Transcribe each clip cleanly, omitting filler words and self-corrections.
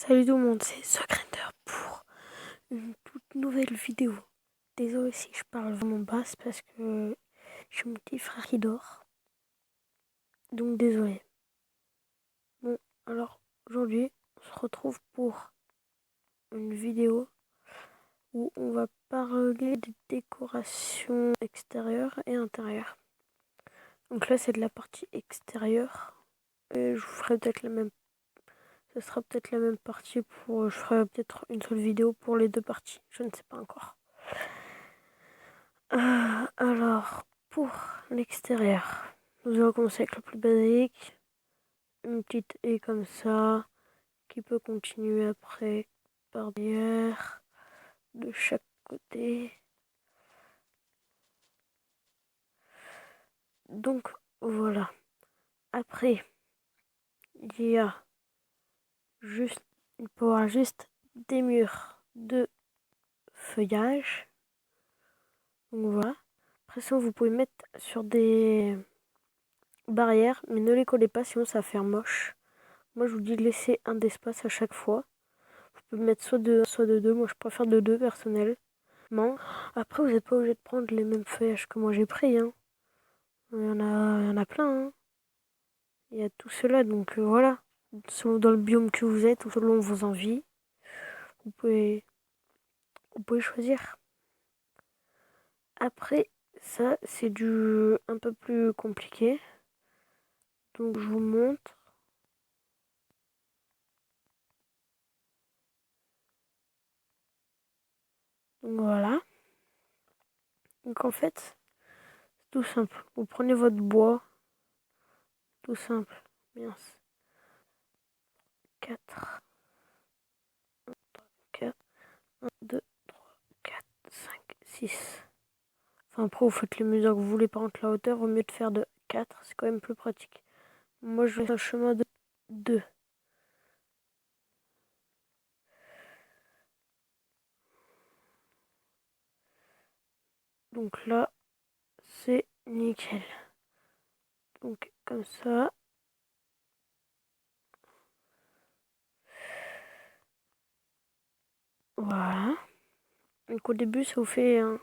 Salut tout le monde, c'est The Grinder pour une toute nouvelle vidéo. Désolé si je parle vraiment basse parce que j'ai mon petit frère qui dort. Donc désolé. Bon, alors aujourd'hui, on se retrouve pour une vidéo où on va parler des décorations extérieures et intérieures. Donc là, c'est de la partie extérieure. Et je vous ferai peut-être la même. Ce sera peut-être la même partie pour. Je ferai peut-être une seule vidéo pour les deux parties. Je ne sais pas encore. Alors, pour l'extérieur, nous allons commencer avec le plus basique. Une petite haie comme ça, qui peut continuer après par derrière, de chaque côté. Donc, voilà. Après, il y a juste, il peut y avoir juste des murs de feuillage. Donc voilà. Après ça, vous pouvez mettre sur des barrières, mais ne les collez pas, sinon ça va faire moche. Moi, je vous dis de laisser un d'espace à chaque fois. Vous pouvez mettre soit de deux. Moi, je préfère de deux personnellement. Après, vous n'êtes pas obligé de prendre les mêmes feuillages que moi j'ai pris. Hein. Il y en a plein. Hein. Il y a tout cela. Donc voilà. Selon dans le biome que vous êtes ou selon vos envies, vous pouvez, vous pouvez choisir. Après, ça, c'est du un peu plus compliqué. Donc, je vous montre. Donc, voilà. Donc, en fait, c'est tout simple. Vous prenez votre bois. Tout simple. Bien. 4, 4, 1, 2, 3, 4, 5, 6. Enfin, après, vous faites les mesures que vous voulez. Par contre, la hauteur, vaut mieux de faire de 4. C'est quand même plus pratique. Moi, je fais un chemin de 2. Donc là, c'est nickel. Donc, comme ça. Voilà. Donc, au début, ça vous fait une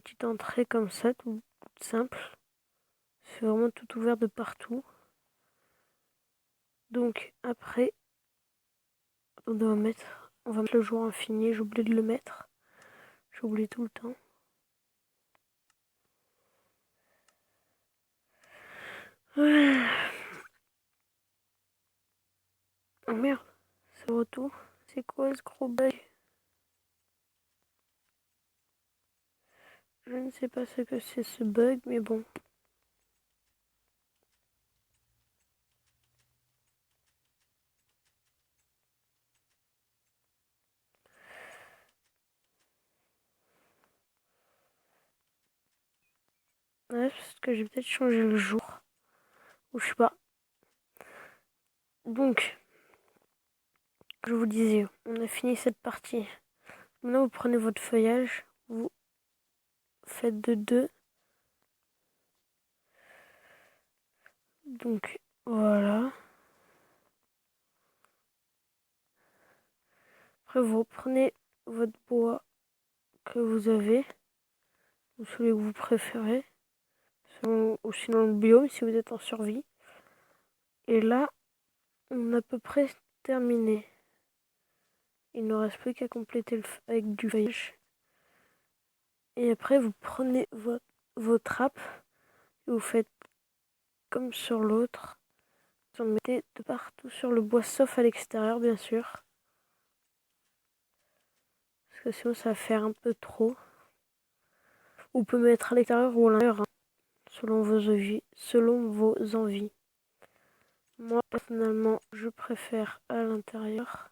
petite entrée comme ça, toute simple. C'est vraiment tout ouvert de partout. Donc, après, on va mettre le jour infini. J'ai oublié de le mettre. J'oublie tout le temps. Oh merde, c'est retour. C'est quoi ce gros bug? Je ne sais pas ce que c'est ce bug, mais bon. Ouais, parce que j'ai peut-être changé le jour. Ou je sais pas. Donc, je vous disais, on a fini cette partie. Maintenant, vous prenez votre feuillage. Vous faites de 2. Donc, voilà. Après, vous reprenez votre bois que vous avez. Ou celui que vous préférez. Ou sinon le biome si vous êtes en survie. Et là, on a à peu près terminé. Il ne reste plus qu'à compléter avec du feuillage. Et après, vous prenez vos trappes et vous faites comme sur l'autre. Vous en mettez de partout sur le bois, sauf à l'extérieur, bien sûr. Parce que sinon, ça va faire un peu trop. Vous pouvez mettre à l'extérieur ou à l'intérieur, hein, selon vos envies. Selon vos envies. Moi, personnellement, je préfère à l'intérieur.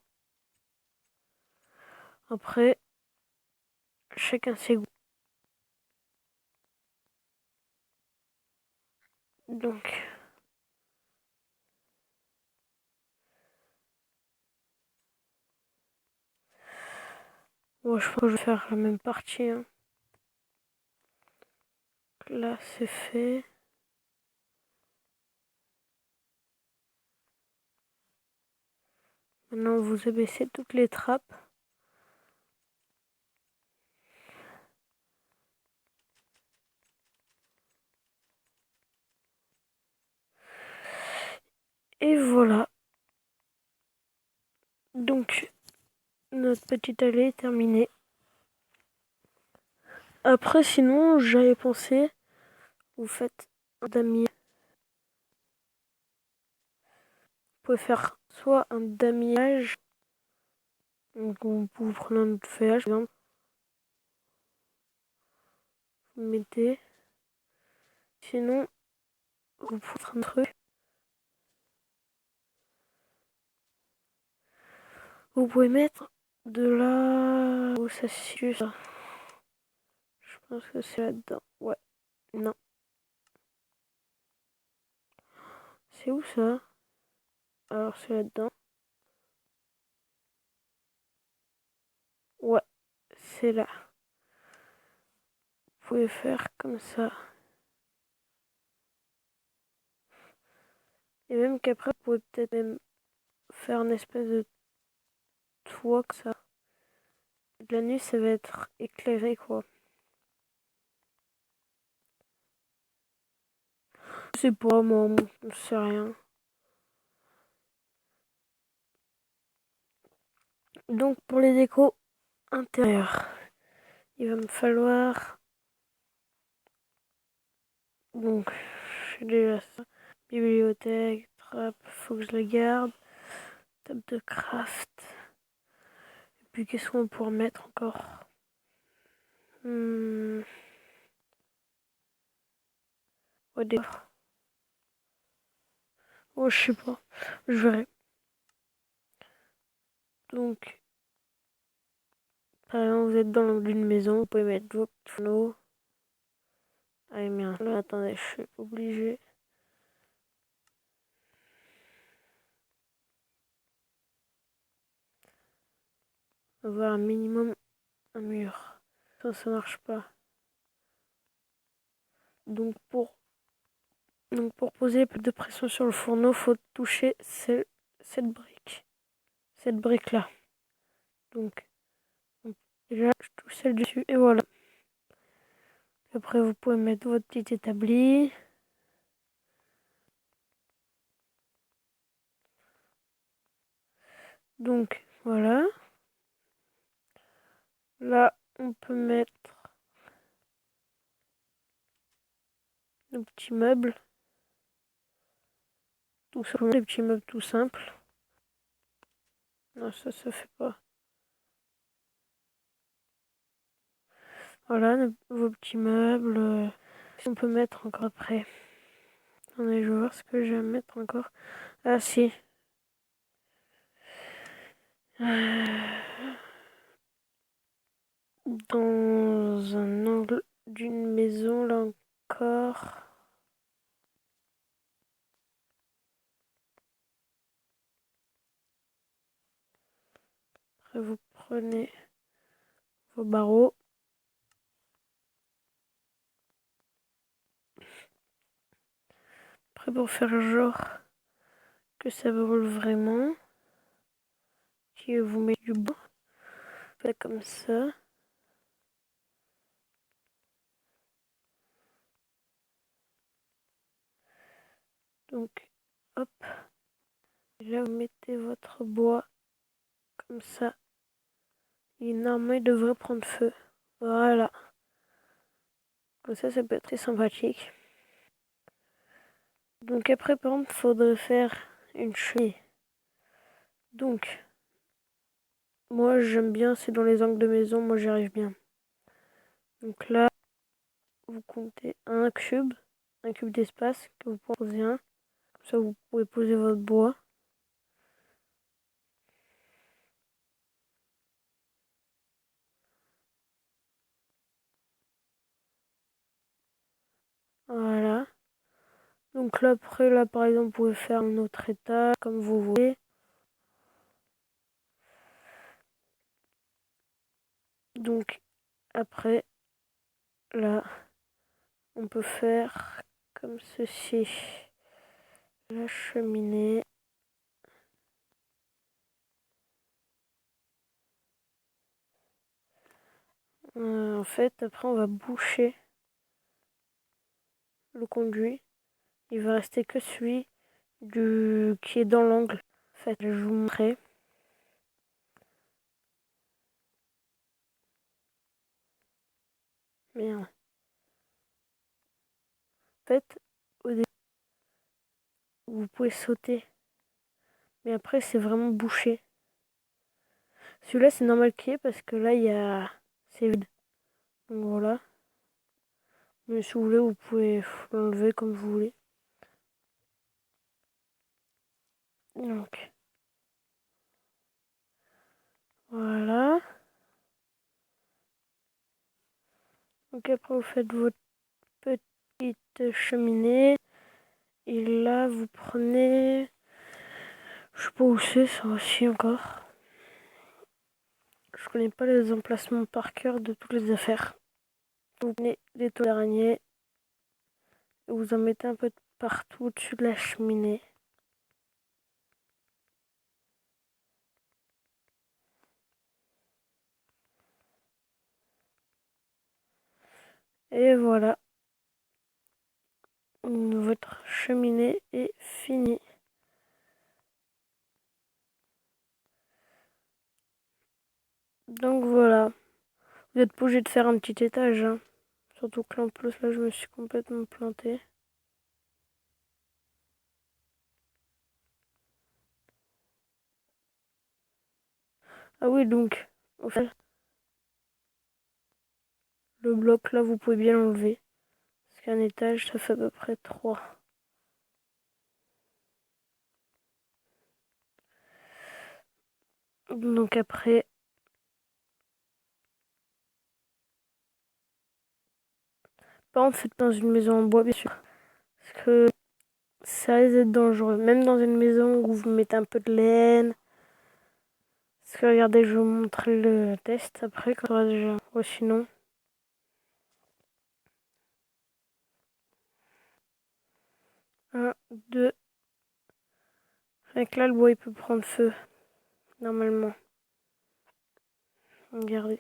Après, chacun ses goûts. Donc, moi, je pense que je vais faire la même partie. Hein. Là, c'est fait. Maintenant, vous abaissez toutes les trappes. Et voilà. Donc, notre petite allée est terminée. Après, sinon, j'avais pensé, vous faites un damier. Vous pouvez faire soit un damiage, donc vous prenez un autre feuillage, par exemple, vous mettez. Sinon, vous pouvez faire un truc. Vous pouvez mettre de là où ça se situe, ça. Je pense que c'est là-dedans. Ouais. Non. C'est où ça? Alors c'est là-dedans. Ouais. C'est là. Vous pouvez faire comme ça. Et même qu'après, vous pouvez peut-être même faire une espèce de toit que ça. De la nuit, ça va être éclairé, quoi. C'est pas moi, je sais rien. Donc pour les décos intérieures, il va me falloir. Donc, j'ai déjà ça. Bibliothèque, trappe, faut que je la garde. Table de craft. Et puis qu'est-ce qu'on pourra mettre encore? Ouais, des... Oh, je sais pas. Je verrai. Donc, par exemple, vous êtes dans une maison, vous pouvez mettre vos panneaux. Ah, merde. Là, attendez, je suis obligé. Avoir un minimum un mur. Ça marche pas. Donc pour poser de pression sur le fourneau, faut toucher cette brique. Cette brique là. Donc déjà je touche celle dessus et voilà. Après vous pouvez mettre votre petit établi. Donc voilà. Là on peut mettre nos petits meubles. Tout simplement des petits meubles tout simples. Non, ça se fait pas. Voilà vos petits meubles. On peut mettre encore après. Attendez, je vais voir ce que je vais mettre encore. Ah si. Dans un angle d'une maison, là encore. Après, vous prenez vos barreaux. Après, pour faire genre que ça brûle vraiment, qui vous met du bois, faites comme ça. Donc, hop. Et là, vous mettez votre bois comme ça. Et normalement, il devrait prendre feu. Voilà. Comme ça peut être très sympathique. Donc après, par contre, il faudrait faire une cheminée. Donc, moi, j'aime bien, c'est dans les angles de maison, moi, j'y arrive bien. Donc là, vous comptez un cube d'espace que vous pouvez poser un. Comme ça, vous pouvez poser votre bois. Voilà. Donc là, après, là, par exemple, vous pouvez faire un autre étage, comme vous voulez. Donc, après, là, on peut faire comme ceci. La cheminée. En fait, après, on va boucher le conduit. Il va rester que celui qui est dans l'angle. En fait, je vous montrer. Merde. En fait, au début, vous pouvez sauter. Mais après, c'est vraiment bouché. Celui-là, c'est normal qu'il y ait parce que là, il y a... c'est vide. Donc voilà. Mais si vous voulez, vous pouvez l'enlever comme vous voulez. Donc, voilà. Donc après, vous faites votre petite cheminée. Et là, vous prenez... Je sais pas où c'est, ça aussi encore. Je connais pas les emplacements par cœur de toutes les affaires. Vous prenez des toiles d'araignée. Et vous en mettez un peu partout au-dessus de la cheminée. Et voilà. Votre cheminée est finie. Donc voilà. Vous êtes pas obligé de faire un petit étage. Hein. Surtout que là, en plus, là, je me suis complètement plantée. Ah oui, donc, au fait, le bloc là, vous pouvez bien l'enlever. Parce qu'un étage, ça fait à peu près 3. Donc après, par contre, faites dans une maison en bois, bien sûr. Parce que ça risque d'être dangereux. Même dans une maison où vous mettez un peu de laine. Parce que regardez, je vais vous montrer le test après, quand on aura déjà. Ou sinon. 1, 2. Avec là, le bois, il peut prendre feu. Normalement. Regardez.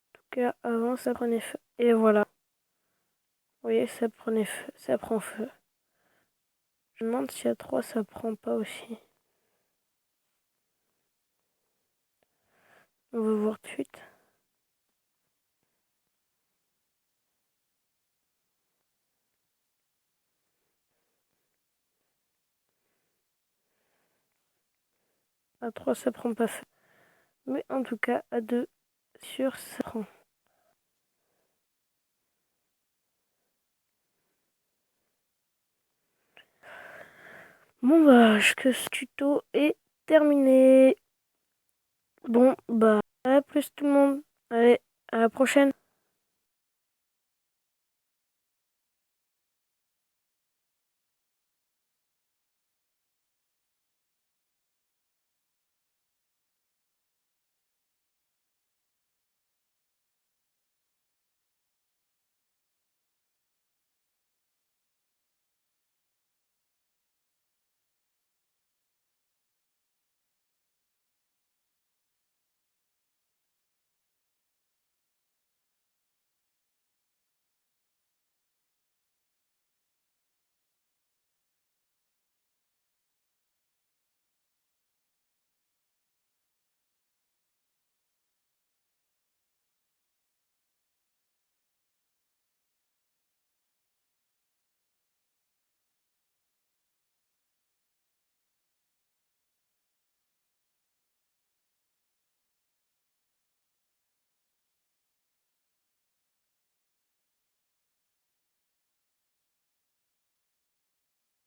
En tout cas, avant, ça prenait feu. Et voilà. Vous voyez, ça prenait feu. Ça prend feu. Je me demande si à 3, ça prend pas aussi. On va voir tout de suite. À 3, ça prend pas feu. Mais en tout cas, à 2, sûr, ça prend. Bon bah, que ce tuto est terminé. Bon bah, à plus tout le monde. Allez, à la prochaine.